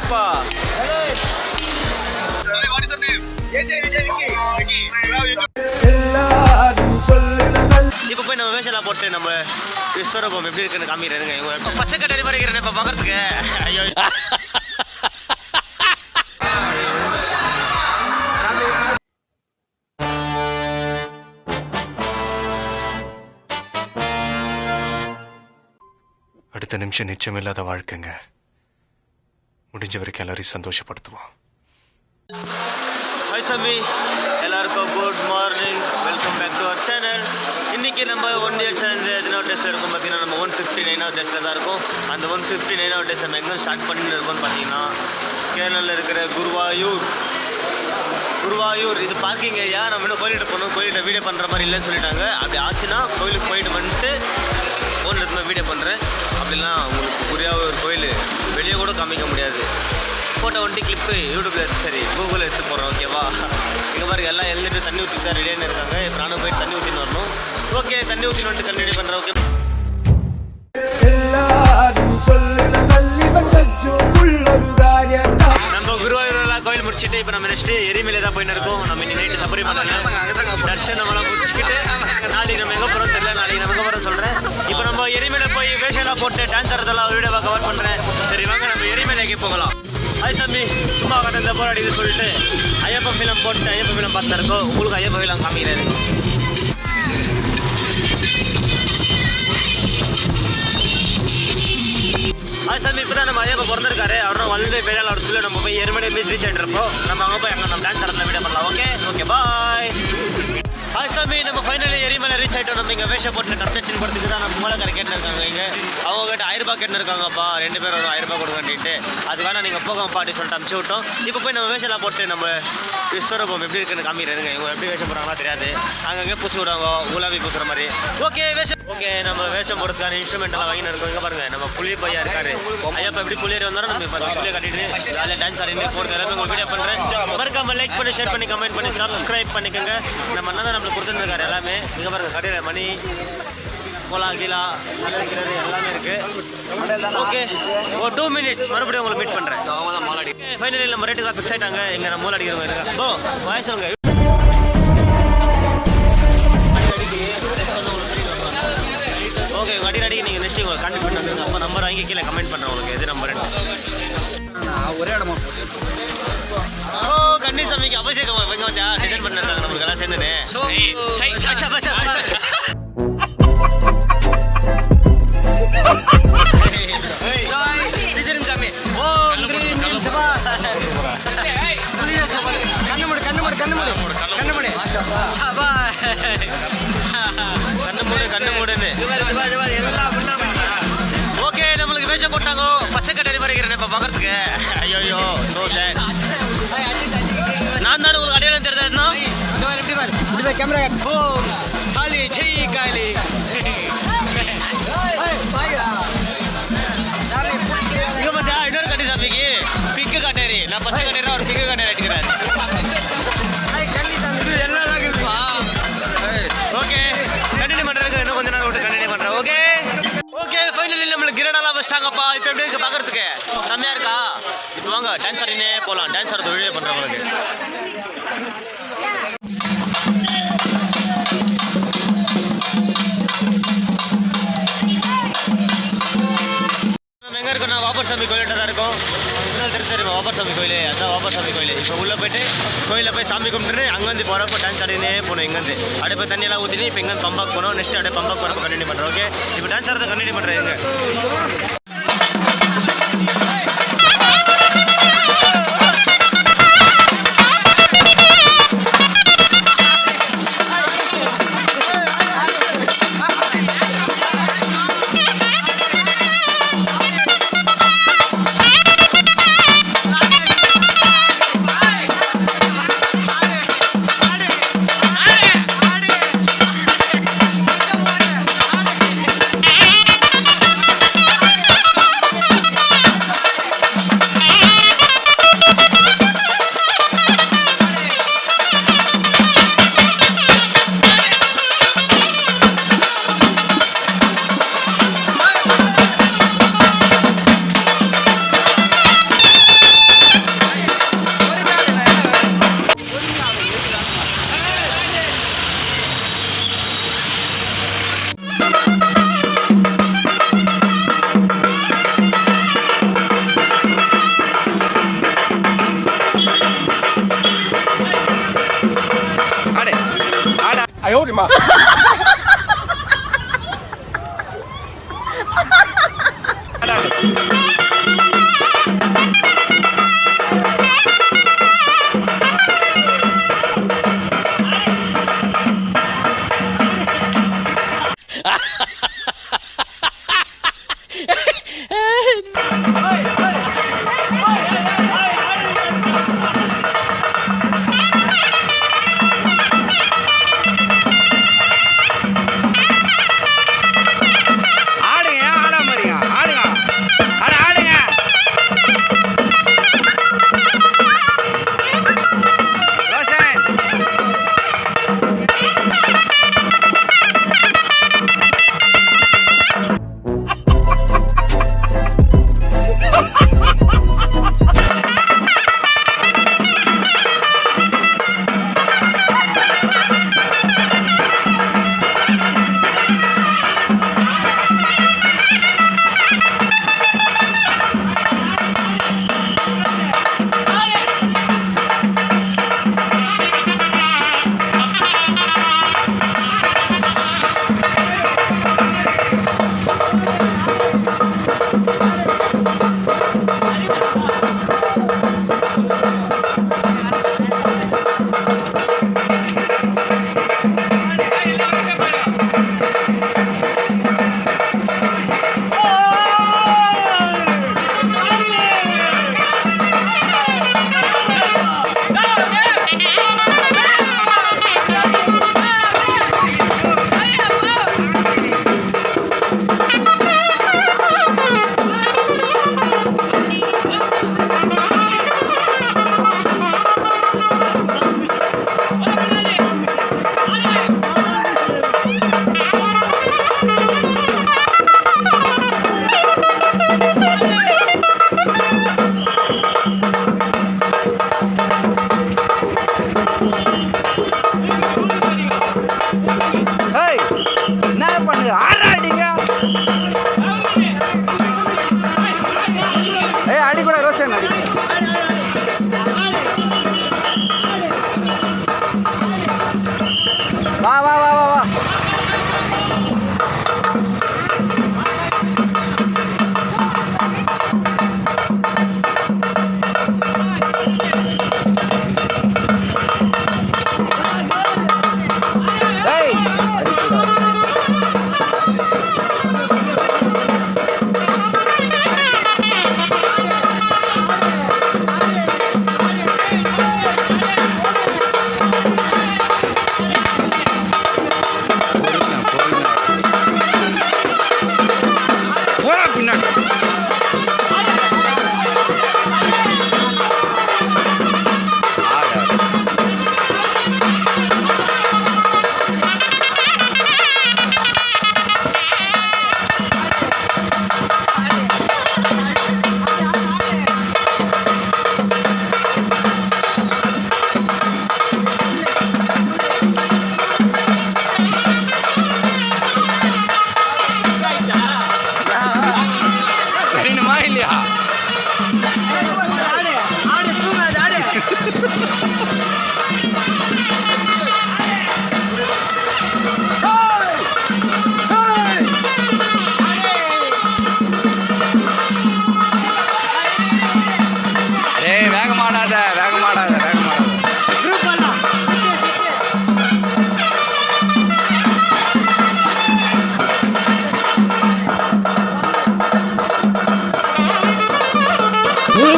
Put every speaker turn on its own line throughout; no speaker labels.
அப்பா இப்ப போய் நம்ம வேஷம் போட்டு நம்ம விஸ்வரூபம் எப்படி இருக்குன்னு காமிக்கிறேங்க. பச்சை கட்டறி வரைக்கிறேன் இப்ப பாக்குறதுக்கு. ஐயோ அடுத்த நிமிஷம் நிச்சயமில்லாத வாழ்க்கைங்க. முடிஞ்ச வரைக்கும் எல்லாரையும் சந்தோஷப்படுத்துவோம். ஹாய் சாமி, எல்லாருக்கும் good morning. Welcome back to our channel. இன்னைக்கு நம்ம 1 இயர் சேலஞ்சு எத்தனை டெஸ்ட் இருக்கும் பார்த்தீங்கன்னா நம்ம 159 டெஸ்ட்டில் தான் இருக்கும். அந்த 159 டெஸ்ட் நம்ம எங்கே ஸ்டார்ட் பண்ணிட்டு இருக்கோம்னு பார்த்தீங்கன்னா கேரளாவில் இருக்கிற குருவாயூர். இது பார்க்கிங் ஏரியா. நம்ம இன்னும் கோயில்கிட்ட போகணும், கோயில்கிட்ட வீடியோ பண்ணுற மாதிரி இல்லைன்னு சொல்லிட்டாங்க. அப்படி ஆச்சுன்னா கோயிலுக்கு போயிட்டு வந்துட்டு ஃபோனில் எடுத்து வீடியோ பண்ணுறேன். அப்படிலாம் உங்களுக்கு குருவாயூர் கோயில் வெளியே கூட காமிக்க முடியாது. ஃபோட்டோ வந்துட்டு கிளிப்பு யூடியூப்பில் சரி கூகுளில் எடுத்து போடுறோம். ஓகேவா? இங்கே பாருங்க எல்லாம் எழுந்துட்டு தண்ணி ஊற்றி தான் ரெடியாக இருக்காங்க. இப்போ நானும் போயிட்டு தண்ணி ஊற்றின்னு வரணும். ஓகே, தண்ணி ஊற்றின்னு வந்துட்டு கண்டினியூ பண்ணுறேன். ஓகே, நம்ம குருவாயூர்லாம் கோயில் முடிச்சுட்டு இப்போ நம்ம நெக்ஸ்ட்டு எரிமலை தான் போயின்னு இருக்கோம். நம்ம இன்னைக்கு நைட்டு சப்பரி பண்ணலாம். தர்ஷன் நம்மளாம் முடிச்சுக்கிட்டு நாளைக்கு நம்ம எங்கே போகிறோம் தெரியல. நாளைக்கு நம்ம எங்கே போகிறோம் சொல்கிறேன். இப்போ நம்ம எரிமலை போய் வேஷம்லாம் போட்டு டான்ஸ் ஆடுறதெல்லாம் வீடியோவாக கவர் பண்ணுறேன். சரி வாங்க நம்ம எரிமலைக்கு போகலாம். ஹாய் தம்பி, சும்மா கட்டந்த போர் அடின்னு சொல்லிட்டு ஐயப்ப ஃபிலம் போட்டு ஐயப்ப ஃபிலம் பார்த்துட்டு இருக்கோம். உங்களுக்கு ஐயப்ப ஃபிலம் காமிக்கிறாரு. ஹாய் தம்பி, இப்போ தான் நம்ம ஐயப்பா பிறந்திருக்காரு. அவரும் வந்து பெரியால் அவர் சொல்லி நம்ம போய் எரிமலை போய் ரீச் ஆகிட்டு இருப்போம். நம்ம அங்கே போய் அங்கே நம்ம டான்ஸ் ஆடுறதுல வீடியோ பண்ணலாம். Okay bye. ஹாய் சாமி, நம்ம ஃபைனலி எரிமலை ரீச் ஆகிட்டோம். நம்ம இங்கே வேஷம் போட்டு டர்னச்சின் படத்துக்கு தான் நம்ம மூலக்கரை கேட்டுன்னு இருக்காங்க. இங்கே அவங்க கிட்ட 1000 ரூபாய் கேட்டுன்னு இருக்காங்கப்பா. 2 பேர் ஒரு 1000 ரூபாய் கொடுங்கன்ட்டு அது வேணா நீங்கள் போகப்பா அப்படின்னு சொல்லிட்டு அனுப்பிச்சு விட்டோம். இப்போ போய் நம்ம வேஷம்லாம் போட்டு நம்ம விஸ்வரூபம் எப்படி இருக்குன்னு காமிக்கிறேங்க. இவங்க எப்படி வேஷம் போடுறாங்களா தெரியாது. அங்கங்கே பூசி விடுவாங்க, ஊலாவி பூசுகிற மாதிரி. ஓகே நம்ம வேஷம் போடுறதுக்கான இன்ஸ்ட்ருமெண்ட் எல்லாம் வாங்கிட்டு இருக்கோம். இங்கே பாருங்க நம்ம புலி பையா இருக்காரு. ஐயப்பா எப்படி புள்ளியர் வந்தாலும் நம்ம இப்போ புள்ளியை கட்டிட்டு ஜாலியாக டான்ஸ் ஆடிட்டு போகிறது எல்லாமே உங்களுக்கு வீடியோ பண்ணுறேன். மறக்காம லைக் பண்ணி ஷேர் பண்ணி கமெண்ட் பண்ணி சப்ஸ்கிரைப் பண்ணிக்கோங்க. நம்ம அண்ணன் நம்மளுக்கு கொடுத்துருக்காரு எல்லாமே. இங்கே பாருங்க கடையில் மணி கோலா கீழா அழைக்கிறது எல்லாமே இருக்குது. ஓகே, ஒரு 2 மினிட்ஸ் மறுபடியும் உங்களை மீட் பண்ணுறேன். ஃபைனலி நம்ம ரேட்டுக்கு ஃபிக்ஸ் ஆகிட்டாங்க. எங்கே நம்ம மூல அடிக்கிறவங்க இருக்கா போ வாய்ஸ் சொல்லுங்க. ஓகே, உங்கள் அடிக்கடிக்கு நீங்கள் நெக்ஸ்ட் உங்களுக்கு கான்டெக்ட் பண்ணி வந்துருங்க. அப்போ நம்பர் வாங்கி கீழே கமெண்ட் பண்ணுறேன் உங்களுக்கு எது நம்பர்.
ஒரே இடமா
கன்னிசாமிக்கு அபிஷேகம் எங்கே வந்தா டிசைன் பண்ணிருக்காங்க நம்மளுக்கு எல்லாம் சேர்ந்துன்னு. கண்ணு மூடுன்னு. ஓகே, நம்மளுக்கு வேஷம் போட்டாங்க. பச்சை கட்டறி வரைக்கிறேன் இப்போ பார்க்கறதுக்கு. ஐயோ சோ சேட். நான் தான் உங்களுக்கு அடையாளம் தெரியாதுன்னா
கேமரா காலி செய் காலி
இங்கே பார்த்தா இன்னொரு கன்னிசாமிக்கு பிக்கு கட்டேரி. நான் பச்சை கட்டேரி ஒரு பிக்கு கட்டேரி அடிக்கிறேன். ஓகே, கண்டினியூ பண்ணுறதுக்கு இன்னும் கொஞ்ச நேரம் விட்டு கண்டினியூ பண்ணுறேன். ஓகே ஃபைனலி நம்மளுக்கு கிரடாலாம் வச்சிட்டாங்கப்பா. இப்போ எப்படி இருக்கு பார்க்கறதுக்கு செம்மையா இருக்கா? இப்போ வாங்க டான்ஸ் ஆடினே போகலாம். டான்ஸ் ஆடுறது வீடியோ பண்ணுறேன் உங்களுக்கு. நம்ம எங்கே இருக்கோம்? நான் வாபர் சாமி கோயில்கிட்ட தான் இருக்கோம். தெரியுமா வாபர் சாமி கோயில்? அதான் வாபர் சாமி கோயில். இப்போ உள்ளே போயிட்டு கோயிலில் போய் சாமி கும்பிட்டுட்டு அங்கேருந்து போகிறப்போ டான்ஸ் ஆடினே போகணும். இங்கேருந்து அப்படியே போய் தண்ணியெல்லாம் ஊற்றினு இப்போ இங்கேருந்து பம்பாக்கு போகணும். நெக்ஸ்ட் அப்படியே பம்பாக்கு போகிறப்போ கண்டினியூ பண்ணுறோம். ஓகே, இப்போ டான்ஸ் ஆடுறதை கண்டினியூ பண்ணுறேன். எங்கே
தெரியுமா?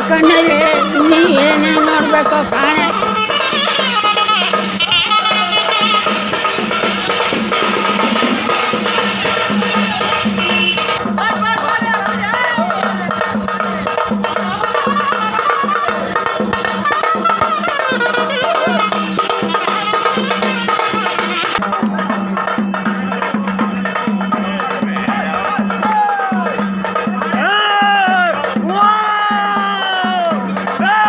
ಕಣ್ಣಲ್ಲಿ ನೀ ಏನೇ ನೋಡ್ಬೇಕೋ ಕಾಣ
Hey!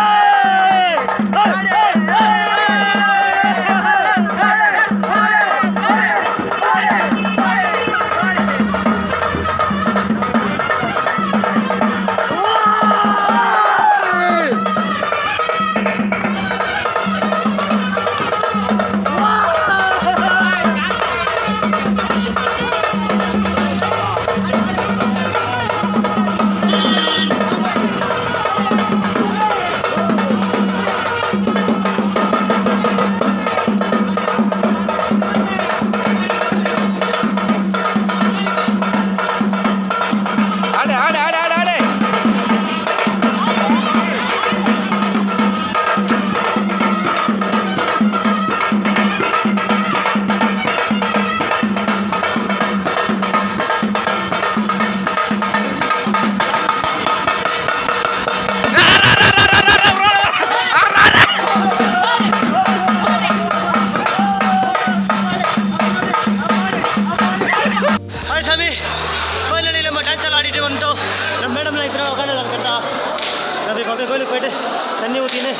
தண்ணி ஊற்றின்னு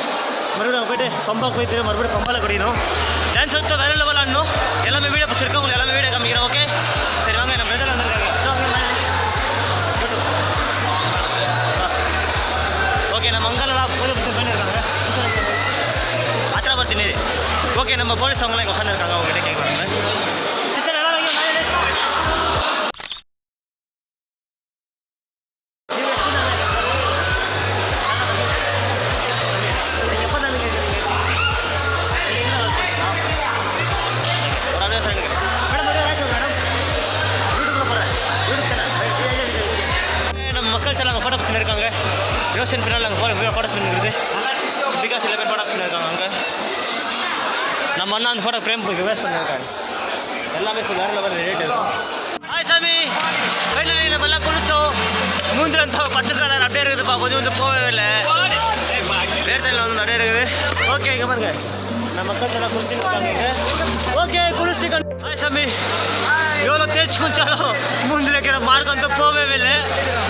மறுபடியும் அங்கே போய்ட்டு பம்பாக்கு போய் திரும்ப மறுபடியும் பம்பாவில் குடிக்கணும். டான்ஸ் வந்து வேறு லெவல் ஆடணும். எல்லாமே வீடியோ பிடிச்சிருக்கோம், உங்களுக்கு எல்லாமே வீடியோ காமிக்கிறோம். ஓகே சரி வாங்க, நம்ம பிரதர் வந்திருக்காங்க. ஓகே நம்ம அங்கெல்லாம் பூஜை பிடிச்சி பண்ணியிருக்காங்க. ஆத்திரப்படுத்தி ஓகே நம்ம போலீஸ் அவங்களாம் இங்கே உட்காந்துருக்காங்க, அவங்ககிட்ட கேட்குறாங்க. இருக்காங்க ரோஷன் பின்னால் அங்கே ஃபோட்டோ இருக்குது. பிகாஸ் சில பேர் ஃபோட்டோ இருக்காங்க அங்கே. நம்ம அண்ணா அந்த ஃபோட்டோ ஃப்ரேம் போய் வேஸ்ட் பண்ணியிருக்காங்க. எல்லாமே ஃபுல் வேறு லெவல் ரேட் இருக்கும். ஹாய் சாமி, ஃபைனலி நம்ம எல்லாம் குளிச்சோம். மூஞ்சில் அந்த பச்சை கலர் அப்படியே இருக்குதுப்பா, கொஞ்சம் வந்து போகவே இல்லை. வேறு தண்ணியில் வந்து அப்படியே இருக்குது. ஓகே இங்கே பாருங்க நம்ம மக்கள் எல்லாம் குளிச்சுட்டு இருக்காங்க இங்கே. ஓகே குளிச்சுட்டு. ஹாய் சாமி, எவ்வளோ தேய்ச்சி குளிச்சாலும் மூஞ்சில் இருக்கிற மார்க் வந்து போகவே இல்லை.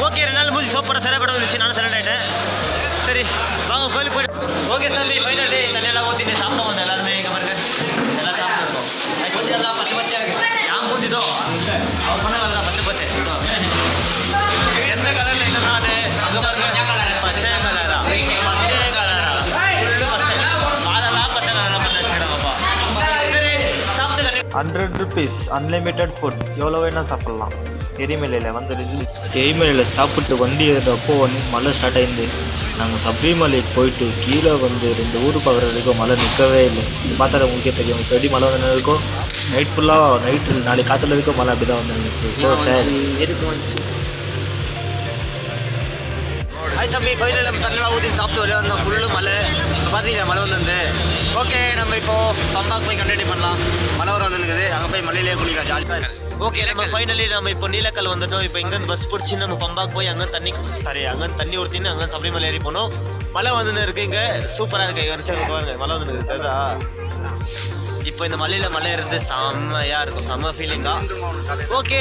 ஓகே 2 நாள் மூஞ்சி சோப் போட சரியாப்பட வந்துச்சு, நானும் செலக்ட் ஆகிட்டேன். சரி வாங்க கோயிலுக்கு போய்ட்டு. ஓகே சாமி ஃபைனல் டே தண்ணியெல்லாம் ஊற்றிட்டு சாப்பிட்டோம் வந்து எல்லாருமே. இங்கே பாருங்க எல்லாம் சாப்பிட்டுருக்கோம். கொஞ்சம் எல்லாம் பச்சை பச்சையாக இருக்குது. நான் மூஞ்சிதோ அவன் சொன்னாங்க பச்சை பச்சை எந்த கலரில் இல்லை. நான் அங்கே பாருங்க பச்சை கலரா பச்சை கலரா ஃபுல்லு பச்சை காலெல்லாம் பச்சை கலரெலாம் பண்ணி வச்சுக்கிறாங்கப்பா. சரி சாப்பிட்டு
100 rupees அன்லிமிட்டெட் ஃபுட் எவ்வளோ வேணால் சாப்பிட்லாம். எரிமலையில் வந்துடுச்சு. எரிமலையில் சாப்பிட்டு வண்டி ஏறுறப்போ மழை ஸ்டார்ட் ஆகிருந்து. நாங்கள் சபரிமலைக்கு போயிட்டு கீழே வந்து 2 ஊர் பார்க்குற வரைக்கும் மழை நிற்கவே இல்லை. இது பார்த்தா உங்களுக்கே தெரியும் இப்போ எப்படி மழை வந்து இருக்கும். நைட் ஃபுல்லாக நைட்டு நாளைக்கு காற்றுல வரைக்கும் மழை அப்படி தான் வந்துருந்துச்சு. ஸோ சார்
ஹாய் சாமி ஃபைனல் நம்ம தண்ணியெல்லாம் ஊற்றி சாப்பிட்டு வெளியே வந்தோம். ஃபுல்லு மழை பார்த்தீங்கன்னா மழை வந்து. ஓகே நம்ம இப்போது பம்பாக்கு போய் கண்டினியூ பண்ணலாம். மழை வர வந்துருக்குது, அங்கே போய் மழையிலே குளிக்கலாம் ஜாலியாக. ஓகே நம்ம ஃபைனலி நம்ம இப்போ நீலக்கல் வந்துட்டோம். இப்போ இங்கேருந்து பஸ் பிடிச்சி நம்ம பம்பாக்கு போய் அங்கே தண்ணி ஊற்றின்னு அங்கே சபரிமலை ஏறி போனோம். மழை வந்துன்னு இருக்குது இங்கே, சூப்பராக இருக்குது. வரைச்சாங்க பாருங்க மழை வந்துன்னு தெரியுதா. இப்போ இந்த மலையில் மழை இருந்து செம்மையாக இருக்கும், செம்ம ஃபீலிங்காக. ஓகே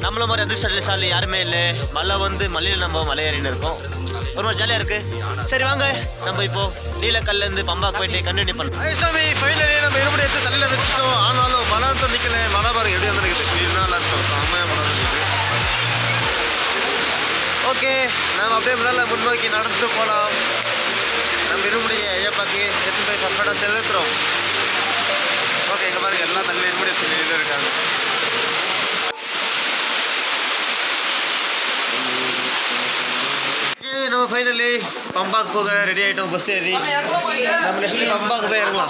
நம்மள மாதிரி அதிர்ஷ்டசாலி யாருமே இல்லை. மழை வந்து மலையில் நம்ம மலை ஏறின்னு இருக்கோம், ஒரு மாதிரி ஜாலியாக இருக்குது. சரி வாங்க நம்ம இப்போ நீலக்கல்லேருந்து பம்பாக்கு போயிட்டு கண்டினியூ பண்ணலாம். சாமி ஃபைனலி நம்ம இருபடி எடுத்து தலையில் வச்சுட்டோம். ஆனாலும் மழை தான் நிற்கல. மழை பாருங்க எப்படி வந்துருக்குது, கிளீனாக இருக்கும், செம்மையாக மழை வந்துருக்கு. ஓகே நம்ம அப்படியே முதல்ல முன்னோக்கி நடந்து போகலாம். நம்ம இருமுடியை ஐயப்பாக்கு எடுத்து போய் பக்கடா செலுத்துறோம். ஓகே இங்கே பாருங்க எல்லாம் தண்ணி இருமுடி வச்சு இருக்காங்க. நம்ம ஃபைனலி பம்பாக்கு போக ரெடி ஆகிட்டோம். பஸ் ஏறி நம்ம நெக்ஸ்ட் பம்பாக்கு போய் இறங்கலாம்.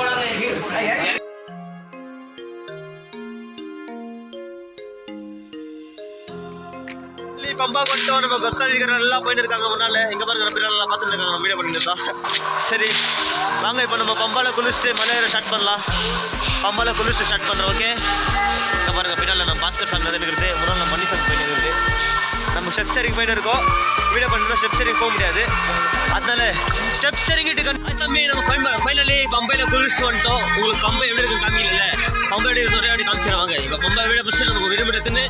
பம்பாக்கு வந்துட்டோம். நம்ம பக்தர்கள் எல்லாம் போயிட்டு இருக்காங்க முன்னால. இங்கே பாருங்க நம்ம நல்லா பார்த்துட்டு இருக்காங்க, நம்ம வீடியோ பண்ணிட்டு இருக்கோம். சரி வாங்க இப்போ நம்ம பம்பாவில் குளிச்சுட்டு மலை ஏற ஸ்டார்ட் பண்ணலாம். பம்பாவில் குளிச்சுட்டு ஸ்டார்ட் பண்ணுறோம். ஓகே இங்கே பாருங்க பின்னால் நம்ம பாஸ்கர் சாமி இருக்கிறது, முன்னாள் நம்ம மணி சாமி போயிட்டு இருக்குது. நம்ம ஸ்டெப்ஸ் இறங்கி போயிட்டு இருக்கோம். வீடியோ பண்ணிட்டு ஸ்டெப்ஸ் இறங்கி போக முடியாது, அதனால ஸ்டெப்ஸ் இறங்கிட்டு தம்பி நம்ம ஃபைனலி பம்பையில் குளிச்சுட்டு வந்துட்டோம். உங்களுக்கு பம்பை எப்படி இருக்கு காமிக்கல, பம்பை எப்படி ஒரே அப்படி காமிச்சிருவாங்க. இப்போ பம்பை வீடியோ பிடிச்சி நம்ம விரும்பி எடுத்துன்னு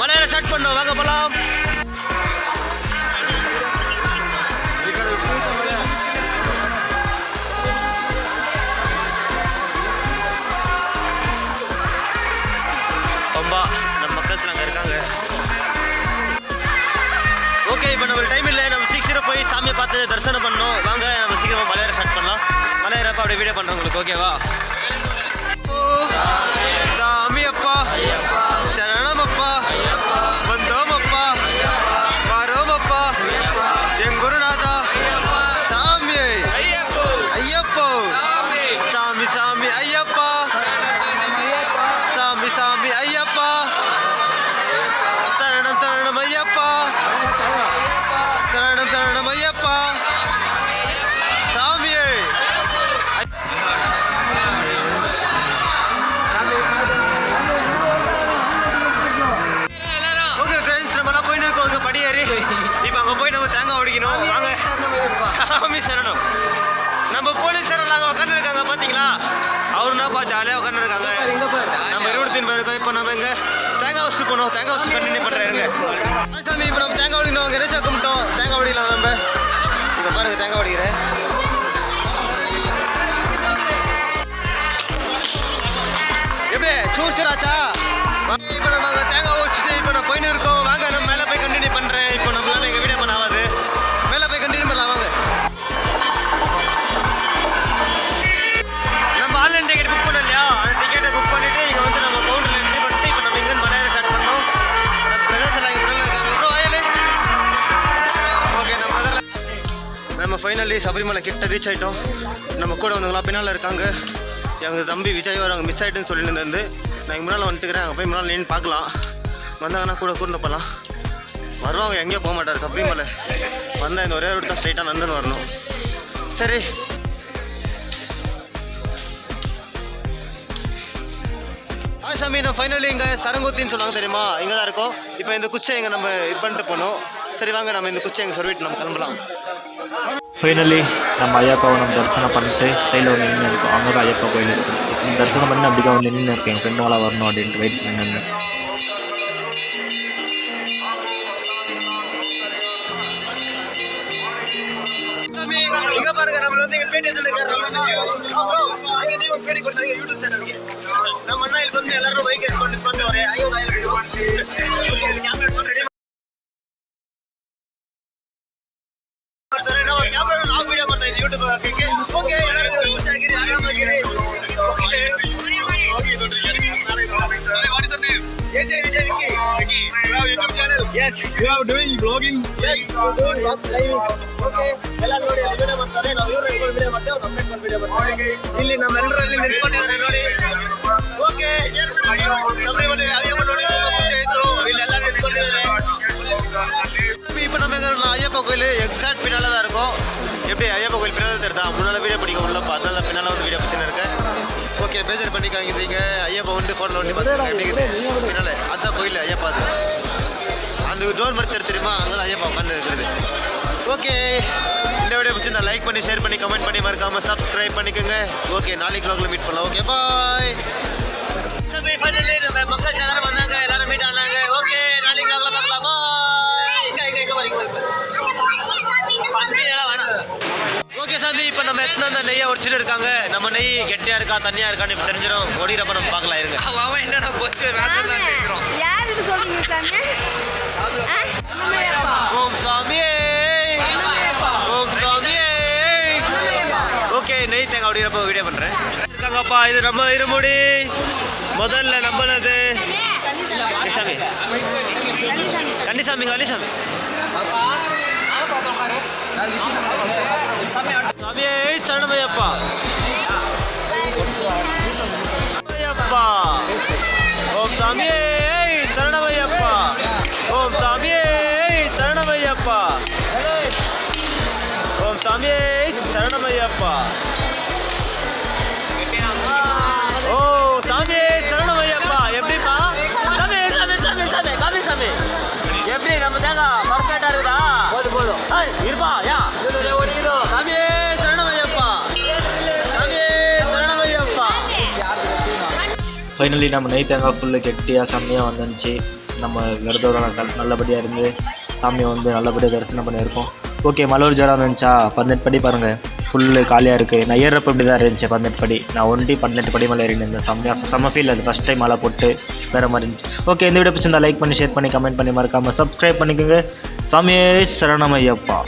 மலையில ஸ்டார்ட் பண்ணோம். வாங்க போகலாம். பம்பா நம்ம பக்கத்தில் அங்கே இருக்காங்க. ஓகே இப்போ நம்ம டைம் இல்லை, நம்ம சீக்கிரம் போய் சாமியை பார்த்து தரிசனம் பண்ணோம். வாங்க நம்ம சீக்கிரமாக மலையேற ஸ்டார்ட் பண்ணலாம். மலையேறப்ப அப்படியே வீடியோ பண்ணுறோம் உங்களுக்கு, ஓகேவா? சாமி அப்பா சரணம் அப்பா வந்தோம் அப்பா வரோம் அப்பா என் குருநாதா சாமி ஐயப்போ சாமி சாமி ஐயப்பா சாமி சாமி ஐயப்பா சரணம் சரணம் ஐயப்பா சரணம் சரணம் ஐயப்பா சாமியே. ஓகே ஃப்ரெண்ட்ஸ் நம்மலாம் போயின்னு இருக்கோம் இங்கே படி ஏறி. இப்போ அங்கே போய் நம்ம தேங்காய் உடைக்கணும். வாங்க சாமி சரணம். நம்ம போலீஸ் சரணம் அங்கே உட்காந்துருக்காங்க பார்த்தீங்களா, அவருனாப்பா ஜாலியாக உட்காந்துருக்காங்க. நம்ம 23 பேர் இருக்கோம். இப்போ நம்ம இங்கே தேங்காய் வச்சுட்டு போனோம். தேங்காய் வச்சுட்டு கண்டினியூ பண்ணுறாருங்க சாமி. இப்போ நம்ம தேங்காய் உடைக்கணும், அங்கே ரேச்சா கும்பிட்டோம். தேங்காய் உடைக்கலாம் நம்ம. இப்போ பாருங்க தேங்காய் உடைக்கிறேன். சூழ்ச்சிராச்சா இப்போ நம்ம அங்கே தேங்காய் ஊச்சிட்டு இப்போ நான் போயின்னு இருக்கோம். வாங்க நம்ம மேலே போய் கண்டினியூ பண்ணுறேன். இப்போ நம்மளால எங்கள் வீடியோ பண்ண ஆகாது. மேலே போய் கண்டினியூ பண்ணலாம் வாங்க. நம்ம ஆன்லைன் டிக்கெட் புக் பண்ணோம் இல்லையா, அந்த டிக்கெட்டை புக் பண்ணிவிட்டு இங்கே வந்து நம்ம கவுண்டரில் என்ட்ரி பண்ணிட்டு இப்போ நம்ம இங்கேருந்து மலையாள ஸ்டார்ட் பண்ணோம். நம்ம பிரதர்ஸ் எல்லாம் இங்கே இருக்காங்க. ப்ரோ ஆயிலே ஓகே. நம்ம ஃபைனலி சபரிமலை கிட்ட ரீச் ஆகிட்டோம். நம்ம கூட வந்தவங்களாம் பின்னால் இருக்காங்க. எங்கள் தம்பி விஜய் அவங்க மிஸ் ஆகிட்டுன்னு சொல்லிட்டு இருந்து நான் இங்கே முன்னால் வந்துட்டுக்கிறேன். அங்கே போய் முன்னால் நின்று பார்க்கலாம். வந்தாங்கன்னா கூட கூட்டு போகலாம். வருவாங்க, எங்கேயும் போக மாட்டார். சபரிமலை வந்தால் இந்த ஒரே ரூட் தான் ஸ்ட்ரைட்டாக நந்தன் வரணும். சரி சாமி, நான் ஃபைனலி இங்கே சரங்குத்தின்னு சொன்னாங்க தெரியுமா, இங்கே தான் இருக்கோம். இப்போ இந்த குச்சை இங்கே நம்ம இது பண்ணிட்டு போகணும். சரி வாங்க நம்ம இந்த குச்சை இங்கே சொல்லிட்டு நம்ம கிளம்பலாம்.
ஃபைனலி நம்ம ஐயப்பாவை நம்ம தரிசனம் பண்ணிட்டு சைடில் வந்து நின்று இருக்கோம். அங்கே தான் ஐயப்பா கோயில் இருக்குது. இந்த தரிசனம் பண்ணி அப்படிக்கா வந்து நின்று இருக்கேன். என் ஃப்ரெண்டுங்களாம் வரணும் அப்படின்ட்டு வெயிட் பண்ணி நின்று.
இங்க பாருங்க, நம்மள வந்து எங்க பேட்டி சொல்லிருக்காரு. அங்க நீ ஒரு பேட்டி கொடுத்தாங்க யூடியூப் சேனலுக்கு. நம்ம அண்ணா இதுக்கு வந்து எல்லாரும் பைக் எடுத்து வந்து வரேன். ஐயோ கேமரா ரெடி கேமரா நான் வீடியோ பண்ணேன் யூடியூப் ஓகே. எல்லாரும் உஷாகிரி ஆகாமகிரி okay what is your name? AJ Vijay Vicky. You have YouTube channel? Yes. You are doing vlogging? Yes. You are doing vlog live. Okay. ಎಲ್ಲರೂ ನೋಡಿ video ಮಾಡ್ತಾರೆ. ನಾವು ಇವರು record video ಮಾಡ್ತೇವೆ, ನಾವು ರೆಕಾರ್ಡ್ ವಿಡಿಯೋ ಮಾಡ್ತೇವೆ. ಇಲ್ಲಿ ನಮ್ಮ ಎಲ್ಲರಲ್ಲಿ ನಿಂತ್ಕೊಂಡಿದ್ದಾರೆ ನೋಡಿ. ಓಕೆ. ಸಬ್ರಿಮಲೆ ಅಯ್ಯಪ್ಪ ನೋಡಿ ತುಂಬಾ ಖುಷಿ ಆಯ್ತು. ಇಲ್ಲಿ ಎಲ್ಲ ನಿಂತ್ಕೊಂಡಿದ್ದಾರೆ. இப்போ நம்ம எங்க ஐயப்பா கோயில் எக்ஸாக்ட் பின்னால தான் இருக்கும். எப்படி ஐயப்பா கோயில் பின்னால தெரியுதா? முன்னால வீடியோ பிடிக்க முடியல, அதனால பின்னால வந்து வீடியோ பிடிச்சின்னு இருக்கேன். ஓகே, பேஜர் பண்ணிக்காங்க. ஐயப்பா வந்து ஃபோனில் ஒட்டி பார்த்துருங்க எப்படி இருக்குது பின்னால. அதுதான் கோயில் ஐயப்பா. அது அந்த டோர் மாதிரி தெரியுமா, அங்கே ஐயப்பா உட்காந்து இருக்குது. ஓகே, இந்த வீடியோ பிடிச்சி லைக் பண்ணி ஷேர் பண்ணி கமெண்ட் பண்ணி மறக்காமல் சப்ஸ்கிரைப் பண்ணிக்கோங்க. ஓகே, நாளைக்கு vlogல மீட் பண்ணலாம். Okay bye. ஃபைனலி நம்ம மக்கள் எல்லாரும் வந்தாங்க, எல்லாரும் மீட் ஆனாங்க. ஓகே, நாளைக்கு vlogல பார்க்கலாம். பாய். இங்கே வரைக்கும் ஓகே சாமி, இப்போ நம்ம எத்தனை அந்த நெய்யை உடச்சிட்டு இருக்காங்க. நம்ம நெய் கெட்டியா இருக்கா தண்ணியா இருக்கான்னு இப்போ தெரிஞ்சிடும். ஓடிறப்ப நம்ம பார்க்கலாம். இருங்க.
அவன் என்னடா போச்சு ராஜன் தான் கேட்குறோம்.
யாருக்கு சொல்றீங்க சாமி?
ஓம் சாமியே, ஓம் சாமியே. ஓகே, நெய் தேங்காய் ஓடிறப்ப வீடியோ பண்ணுறேன். இருக்காங்கப்பா, இது நம்ம இருமுடி முதல்ல நம்பினது கன்னிசாமி. கன்னிசாமி கன்னிசாமி சாமியே சரணமையப்பா. ஐயப்பா ஓம் சாமியே சரணமையப்பா. ஓம் சாமியே சரணமையப்பா. ஓம் சாமியே சரணமையப்பா. ஓ சாமியே சரணமையப்பா. எப்படிப்பா சாமி சாமி சாமி சாமி காமி சாமி எப்படி நம்ம தேங்காய் பர்ஃபெக்டா இருக்குதா? போதும் போதும் இருப்பா. யா சாமியே சரணமையப்பா. சாமியே சரணமையப்பா.
ஃபைனலி நம்ம நெய் தேங்காய் ஃபுல்லு கெட்டியாக செம்மையாக வந்துருந்துச்சு. நம்ம விரதோட நல்லபடியாக இருந்து சாமியை வந்து நல்லபடியாக தரிசனம் பண்ணியிருக்கோம். ஓகே, மலூர் ஜரம் இருந்துச்சா? 18 படி பாருங்கள், ஃபுல்லு காலியாக இருக்குது. நான் ஏறப்போ இப்படி தான் இருந்துச்சு 18 படி. நான் ஒண்டி 18 படி மேலே ஏறினேன். செம்ம ஃபீல். அது ஃபஸ்ட் டைம் மழை போட்டு வேறு மாதிரி இருந்துச்சு. ஓகே, இந்த வீடியோ பிடிச்சிருந்தா லைக் பண்ணி ஷேர் பண்ணி கமெண்ட் பண்ணி மறக்காமல் சப்ஸ்கிரைப் பண்ணிக்கோங்க. சாமியே சரணமையப்பா.